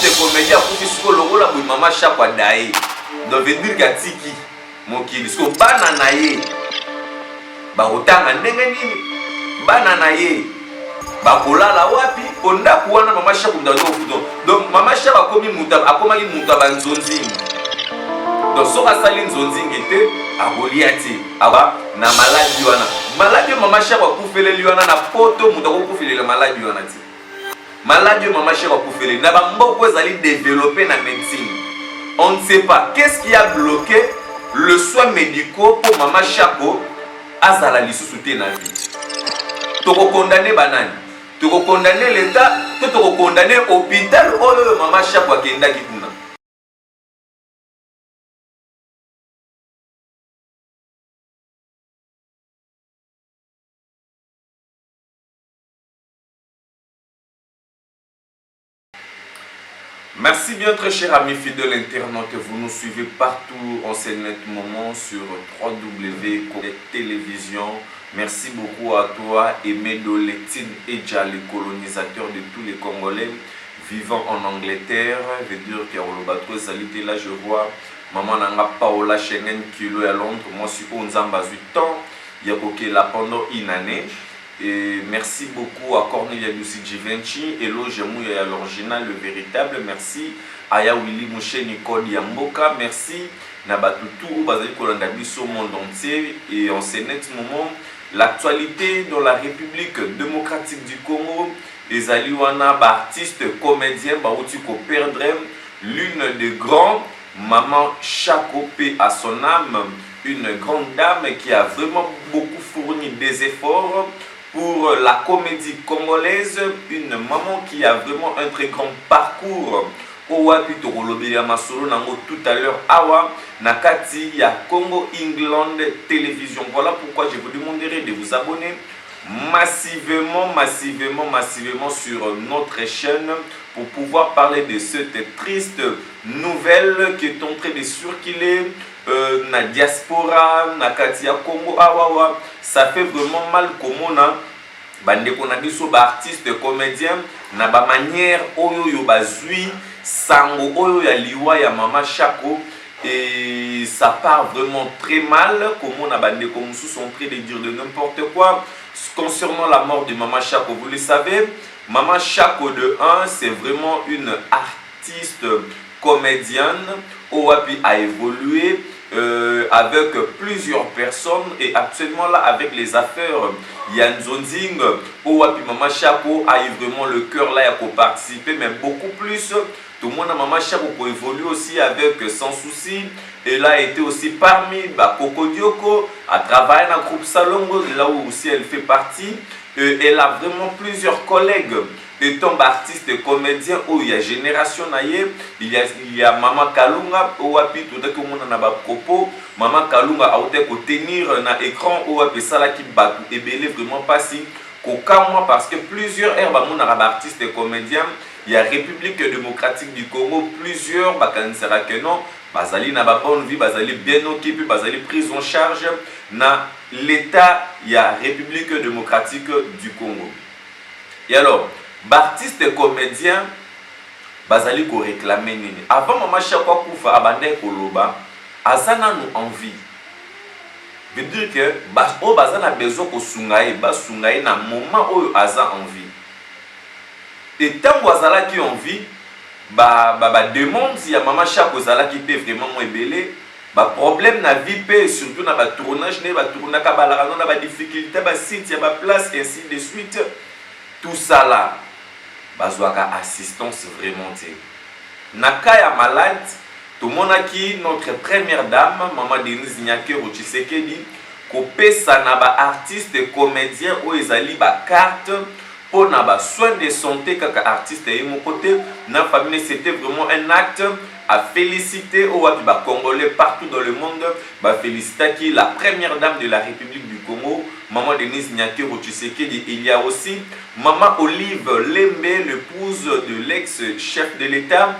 artiste comédien akufi siko lokola boye mama Chapo adaye donc veut dire katiki mokili siko bana na ye bakotanga ndenge nini bana na ye bakolala wapi ondako wana mama Chapo mutu azofuto donc mama Chapo akomaki mutu banzonzingi donc soki asali nzonzingi te akolia te awa na maladi wana maladi mama Chapo akufeleli wana na poto mutu akokufelela maladi wana te maladi mama Chapo akufeleli na bamboka ezali développé na médecine on ne sait pas qu'est-ce qui a bloqué le soin médicaux pour mama Chapo azala lisusu te na vie tokokondane banani tokokondane l'état to tokokondane hôpital oyo mama Chapo akendaki kuna. Merci bien très chers amis fidèles internautes, vous nous suivez partout en ce net moment sur www Télévision. Merci beaucoup à toi Aimé Doletine Edja, le colonisateur de tous les Congolais vivant en Angleterre. Je veux dire qu'il y a le bateau salité là, je vois maman nanga Paola Schengen kilo à Londres, moi je suis 11 ans, 8 ans, il y a là pendant une année. Et merci beaucoup à Cornelia Lucy Givenchy, Hello Jemouya à l'original, le véritable. Merci à Willy Mouche Nicole Yamboka. Merci Nabatutu, Bazali Kolandabiso, monde entier. Et en ce net moment, l'actualité dans la République démocratique du Congo, les Aliwana, artistes, comédiens, Baouti ko perdre l'une des grands, Maman Chapo paix à son âme, une grande dame qui a vraiment beaucoup fourni des efforts pour la comédie congolaise, une maman qui a vraiment un très grand parcours. Owapi Torolobi Masolo Nango tout à l'heure, Awa, Nakati, ya Congo England Télévision. Voilà pourquoi je vous demanderai de vous abonner massivement sur notre chaîne pour pouvoir parler de cette triste nouvelle qui est en train de circuler na diaspora, na Katia Congo, Awawa. Ça fait vraiment mal comme on a bande qu'on a dit sur artistes comédiens na ba manière oyo yo bazui sango oyo ya liwa ya mama Chapo et ça part vraiment très mal comme on a bande comme sous sont en train de dire de n'importe quoi concernant la mort de mama Chapo. Vous le savez, mama Chapo de 1 c'est vraiment une artiste comédienne Owapi a évolué avec plusieurs personnes et actuellement là avec les affaires Yann Zonzing Owapi mama Chapo a eu vraiment le cœur là pour participer mais beaucoup plus tout le monde a mama Chapo pour évoluer aussi avec Sans Souci. Elle a été aussi parmi Koko Dioko à travailler dans le groupe Salongo là où aussi elle fait partie. Elle a vraiment plusieurs collègues étant artiste et comédien où il y a génération naïe, il y a Maman Kalunga où tout le monde a propos. Maman Kalunga a été tenir un écran où ça là qui bat et belé vraiment pas si moi parce que plusieurs herbes artistes et comédiens, il y a République démocratique du Congo, plusieurs bakansera que non, bazali na ba bonne vie, bazali bien occupé, bazali prise en charge na l'état, il y a République démocratique du Congo. Et alors artiste et comédien bazali ko réclamer nini avant mama Chapo kufa abandé koloba azana nous envie veut dire que o bazana besoin ko sungaye ba sungaye na moment oyo aza envie et tant azala qui envie ba demande si ya mama Chapo zala qui peut vraiment moins belé ba problème na vie pe surtout na ba tournage ne ba tournaka ba la na ba difficulté ba site ya ba place ainsi de suite tout ça là bazwaka assistance vraiment té naka ya malade tout le monde qui notre première dame maman Denise Nyakero Tshisekedi ko pesa na ba artiste et comédien o ezali ba carte pour na ba soins de santé kaka artiste et mon côté na famille c'était vraiment un acte à féliciter au ba congolais partout dans le monde ba féliciter qui la première dame de la République du Congo maman Denise Nyakero Tshisekedi. Il y a aussi maman Olive Lembe, l'épouse de l'ex-chef de l'État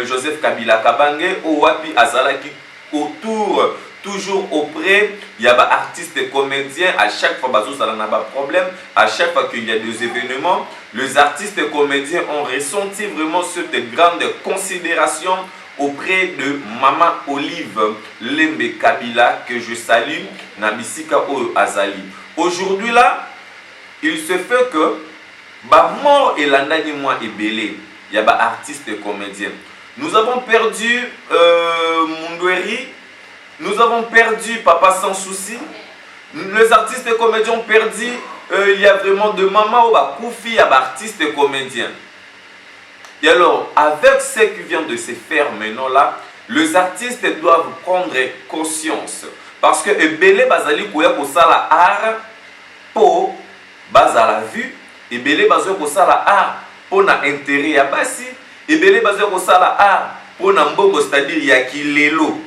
Joseph Kabila Kabange Owapi Azalaki autour toujours auprès, il y a des artistes et comédiens, à chaque fois, ça n'a pas de problème, à chaque fois qu'il y a des événements, les artistes et comédiens ont ressenti vraiment cette grande considération auprès de Maman Olive Lembe Kabila, que je salue, Nabisika O Azali. Aujourd'hui là, il se fait que, mort et l'andani moi est belé, il y a des artistes et comédiens. Nous avons perdu Mundweri, nous avons perdu Papa Sans Souci, les artistes et comédiens ont perdu, il y a vraiment de Maman ou Koufi, il y a des artistes et comédiens. Et alors, avec ce qui vient de se faire maintenant là, les artistes doivent prendre conscience. Parce que Ebele Bazali Kouya Kosala art pour Bazala vue, Ebele Bazali Kosala art pour na intérêt ya basi, Ebele Bazali Kosala art pour na mbongo, c'est-à-dire ya kilelo.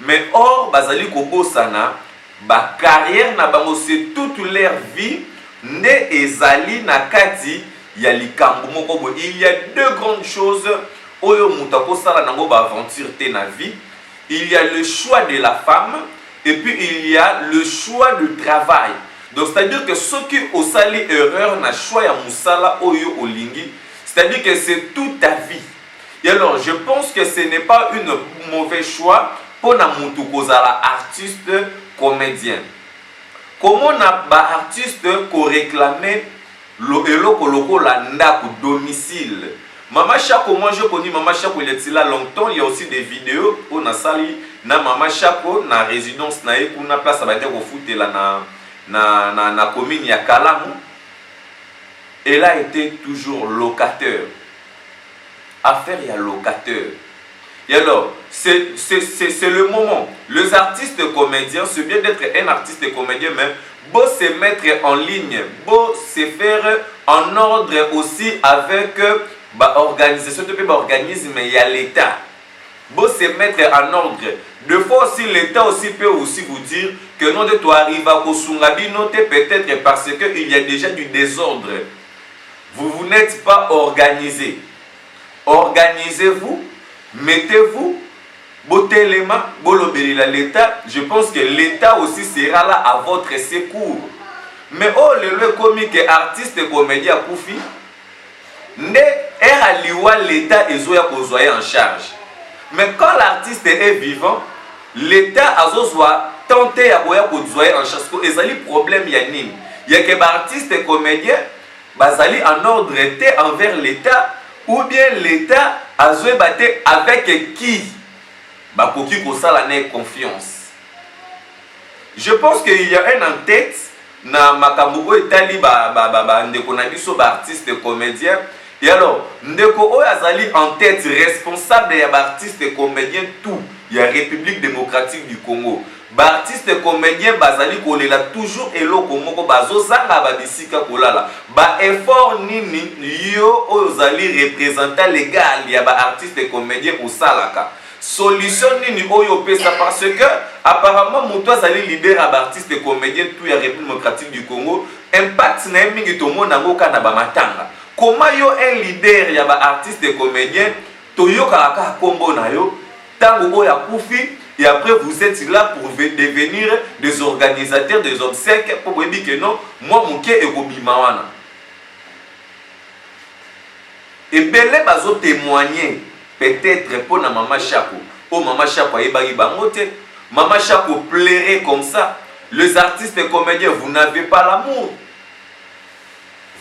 Mais or, Bazali Kobosana, ba carrière na bango c'est toute leur vie, ne ezali na kati. Il y a deux grandes choses. Il y a le choix de la femme et puis il y a le choix du travail. Donc c'est-à-dire que ceux qui ont sali erreur na choix ya musala oyo olingi, c'est-à-dire que c'est toute ta vie. Et alors je pense que ce n'est pas un mauvais choix pour na mutu kozala artiste comédien. Comment on a ba artiste ko réclamer le la ndako domicile. Mama Chako, moi je connais Mama Chako, il est là longtemps. Il y a aussi des vidéos où on a sali na Mama Chako na résidence na kuna place à au foot là na commune ya Kalamu. Elle a été toujours locataire. Affaire il y a locataire. Et alors, c'est le moment. Les artistes comédiens, c'est bien d'être un artiste comédien, mais beau se mettre en ligne, beau se faire en ordre aussi avec l'organisation, organisme, il y a l'État. Beau se mettre en ordre. Deux fois aussi, l'État aussi peut aussi vous dire que non de toi arrive à Kosungabi, notez peut-être parce qu'il y a déjà du désordre. Vous n'êtes pas organisé. Organisez-vous. Mettez-vous, botelema, bolobelila l'État. Je pense que l'État aussi sera là à votre secours. Mais oh, le comique artiste comédien Koufi, ne eraliwa l'État ezoya kozoye en charge. Mais quand l'artiste est vivant, l'État azozwa tenté à boya kozoye en charge. Parce que ezali problème yanine. Il y a que l'artiste comédien bazali en ordre envers l'État. Ou bien l'État a joué avec qui Bakoki Kosala n'a confiance. Je pense qu'il y a un en tête na Makambugo Itali ndeko na biso ba artiste comédien. Et alors ndeko Oyazali en tête responsable ya ba artiste comédien tout. Il y a République démocratique du Congo. Ba artiste comédien bazali kolela toujours eloko moko bazozanga babisika kolala. Ba effort nini yo ozali représentant légal ya ba artiste comédien au salaka. Solution nini oyo pesa parce que apparemment muto azali leader ya ba artiste comédien tout ya République démocratique du Congo. Impact na mingi to mona ngoka na ba matanga. Comment yo un leader ya ba artiste comédien toyoka ka kombo na yo tango oya kufi. Et après, vous êtes là pour devenir des organisateurs des obsèques pour dire que non, moi, mon cœur est Gobimawana. Et Belé bazo témoigner peut-être pour Maman Chako. Oh, Maman Chako, Maman Chako plairait comme ça. Les artistes et comédiens, vous n'avez pas l'amour.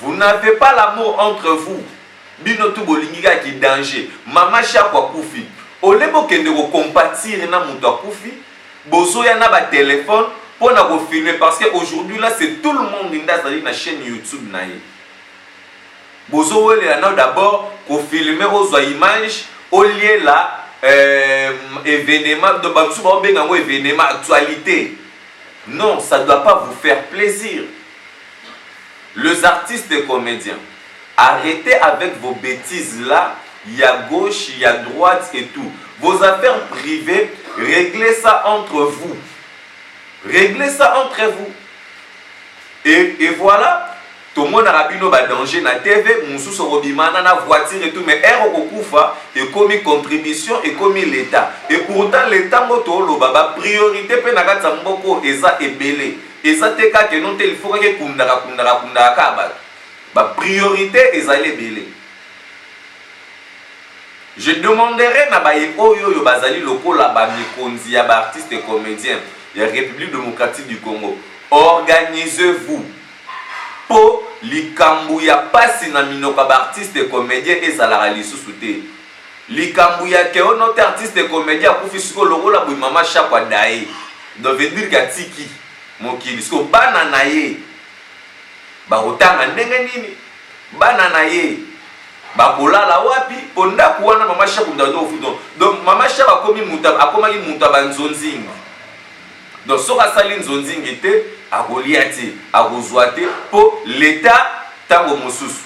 Vous n'avez pas l'amour entre vous. Binotu Bolingiga qui danger. Maman Chako Koufi. Au lieu de compatir na mutu akufi, bozo ya na ba téléphone pour na filmer parce que aujourd'hui là c'est tout le monde qui est na chaîne YouTube na ye. Bozo wele na d'abord ko filmer aux images au lieu là événement de bamsu ba benga ngo événement actualité. Non, ça ne doit pas vous faire plaisir. Les artistes et comédiens, arrêtez avec vos bêtises là. Il y a gauche, il y a droite et tout. Vos affaires privées, réglez ça entre vous. Réglez ça entre vous. Et voilà, tout le monde a rabino ba danger na TV, moussou so robimana na voiture et tout, mais er okokufa et comme contribution et comme l'État. Et pourtant l'État moto lo ba priorité pe na kata mboko eza ebele. Eza teka que non tel faut que kundaka ka ba. Ba priorité eza ebele. Je demanderai na ba oyo yo bazali lokola ba mikonzi ya ba artiste et comédien ya République démocratique du Congo. Organisez-vous pour likambu ya pasi na minoka ba artiste et comédien ezalaka lisusu te. Likambu ya ke notre artiste et comédien akufi siko lokola boy mama chakwa dae. Donc veut dire ka tiki mokili siko bana na ye ba otanga ndenge nini bana na ye ba kolala wapi ponda kuwana mama chakwa ndado fudo. Donc mama chakwa akomi muta banzonzingi. Donc soka sali nzonzingi te akoliati akozwate pour l'État tango mosusu.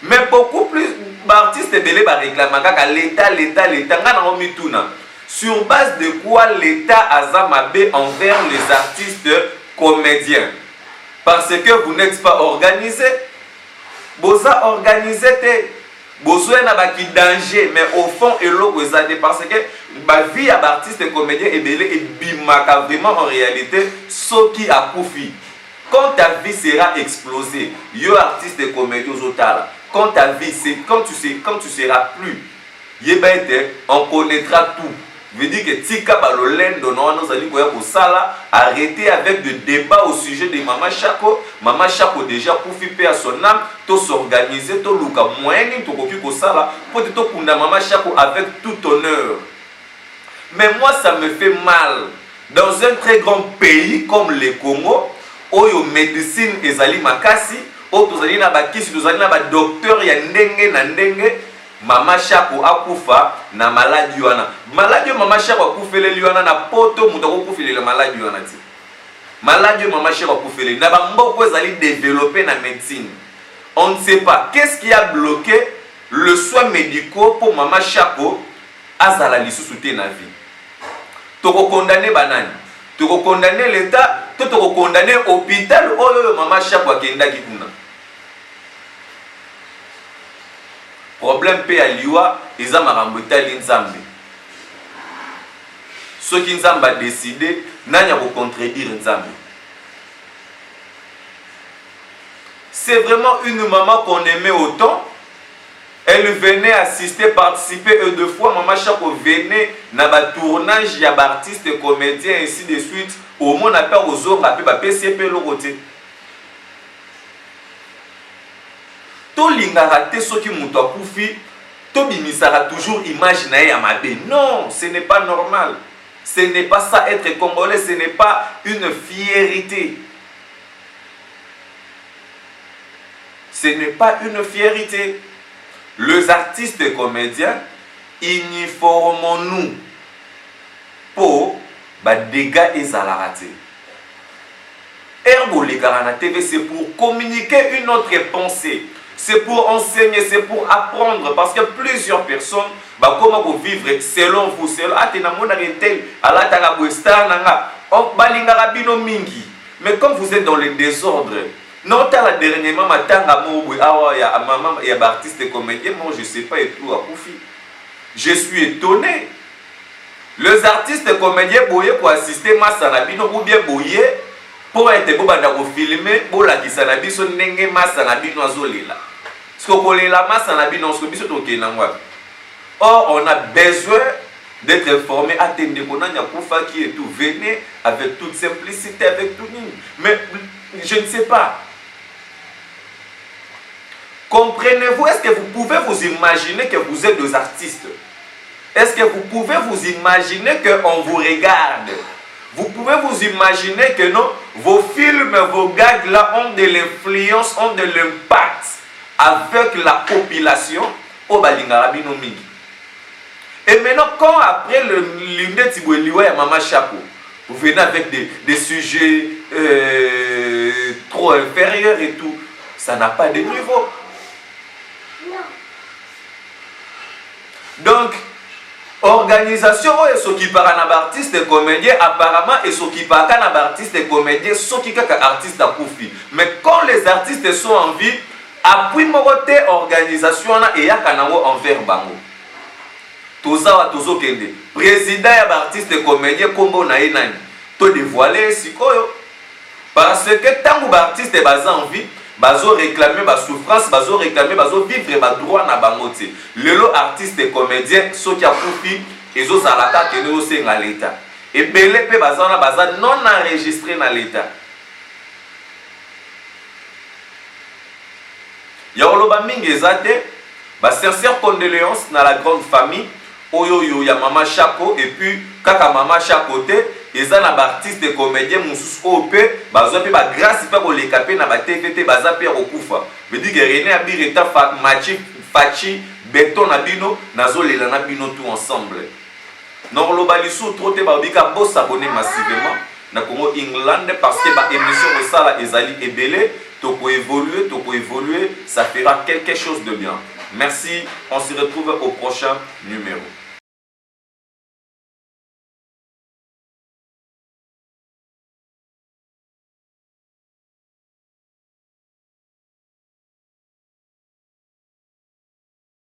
Mais beaucoup plus d'artistes belé ba réclamer kaka l'État ngana ngomituna. Sur base de quoi l'État azamabe envers les artistes comédiens? Parce que vous n'êtes pas organisé. Boza organisé te. Bozo na ba ki danger, mais au fond et l'eau parce que ba vie à artiste et comédien et belé et bimaka vraiment en réalité ce qui a koufi. Quand ta vie sera explosée, yo artiste et comédien aux otala. Quand ta vie c'est quand tu seras plus, yebete on connaîtra tout. Veut dire que tika balolendo non nous allons koya ko sala arrêter avec des débats au sujet de Mama Chako. Mama Chako déjà pour faire à son âme, to s'organiser, to luka moyen to koki ko sala pour te kunda Mama Chako avec tout honneur. Mais moi ça me fait mal dans un très grand pays comme le Congo, où yo médecine ezali makasi, où tozali na bakisi, tozali na ba docteur ya ndenge na ndenge. Mama Chako akufa na maladie wana. Maladie Mama Chako akufele liwana na poto mutako kufele la maladie wana ti. Maladie Mama Chako akufele na ba mboko ezali développer na médecine. On ne sait pas qu'est-ce qui a bloqué le soin médical pour Mama Chako azala lisusu te na vie. Toko condamner banani. Toko condamner l'État, toko condamner hôpital oyo Mama Chako akenda kituna. Problème pe à liwa eza makambo etali nzambe. Ce qui nzambe a décidé nanya ko contredire nzambe. C'est vraiment une maman qu'on aimait autant. Elle venait assister, participer et deux fois Mama Chako venait na ba tournage ya ba artiste comédien ainsi de suite. Au monde appel aux autres appel ba PCP le côté. To lingara te soki muto akufi to bimisara toujours image na ya mabe. Non, ce n'est pas normal. Ce n'est pas ça être congolais, ce n'est pas une fierté. Ce n'est pas une fierté. Les artistes et comédiens, uniformons-nous pour ba dégâts et zalarate. Ergo les Garana TV, c'est pour communiquer une autre pensée. C'est pour enseigner, c'est pour apprendre. Parce que plusieurs personnes, bah, comment vous vivre selon vous, selon mais comme vous êtes dans le désordre, non, la dernièrement, il y a artiste et comédien, moi je ne sais pas et tout à Koufi. Je suis étonné. Les artistes et comédiens, pour assister Massanabino ou bien Boye, pour être beau pour filmer, pour la kisanabi son nenge Massanabi noazolela. Ce qu'on connaît la Massanabi non ce or on a besoin d'être formé à Tendekona Koufa qui est tout. Venez avec toute simplicité, avec tout. Mais je ne sais pas. Comprenez-vous, est-ce que vous pouvez vous imaginer que vous êtes des artistes? Est-ce que vous pouvez vous imaginer qu'on vous regarde? Vous pouvez vous imaginer que non, vos films, vos gags là ont de l'influence, ont de l'impact avec la population au Balingarabino Mingi. Et maintenant, quand après le lunette Iboueliwa et Mama Chako, vous venez avec des sujets trop inférieurs et tout, ça n'a pas de niveau. Donc, organisation oyo esokipaka na baartiste comédien apparemment esokipaka na baartiste comédien soki kaka artiste akufi. Mais quand les artistes sont en vie, appui moko te organisation wana eyaka nango envers bango. Tozawa tozokende président ya baartiste comédien kombo na ye nani to dévoiler sikoyo, parce que tango baartiste baza en vie bazo réclamer ba souffrance, bazo réclamer, bazo vivre ba droit na bango te. Lelo artiste comédien soki akufi ezo zalaka ke no senga l'état. Et belé pe bazana baza non enregistré na l'état. Ya oloba mingi ezate ba sincère condoléances na la grande famille oyo ya Mama Chako, et puis kaka Mama Chako te eza na ba artiste comédien mususu OP bazo pe ba grâce pe ko lekape na ba TVT baza pe kokufa. Veut dire que René Abireta Machi Fachi Beton na bino nazo lela na bino tout ensemble. Non loba lisu trop te ba bika bo s'abonner massivement na Congo England parce que ba émission de ça là ezali ebele to ko évoluer, ça fera quelque chose de bien. Merci, on se retrouve au prochain numéro.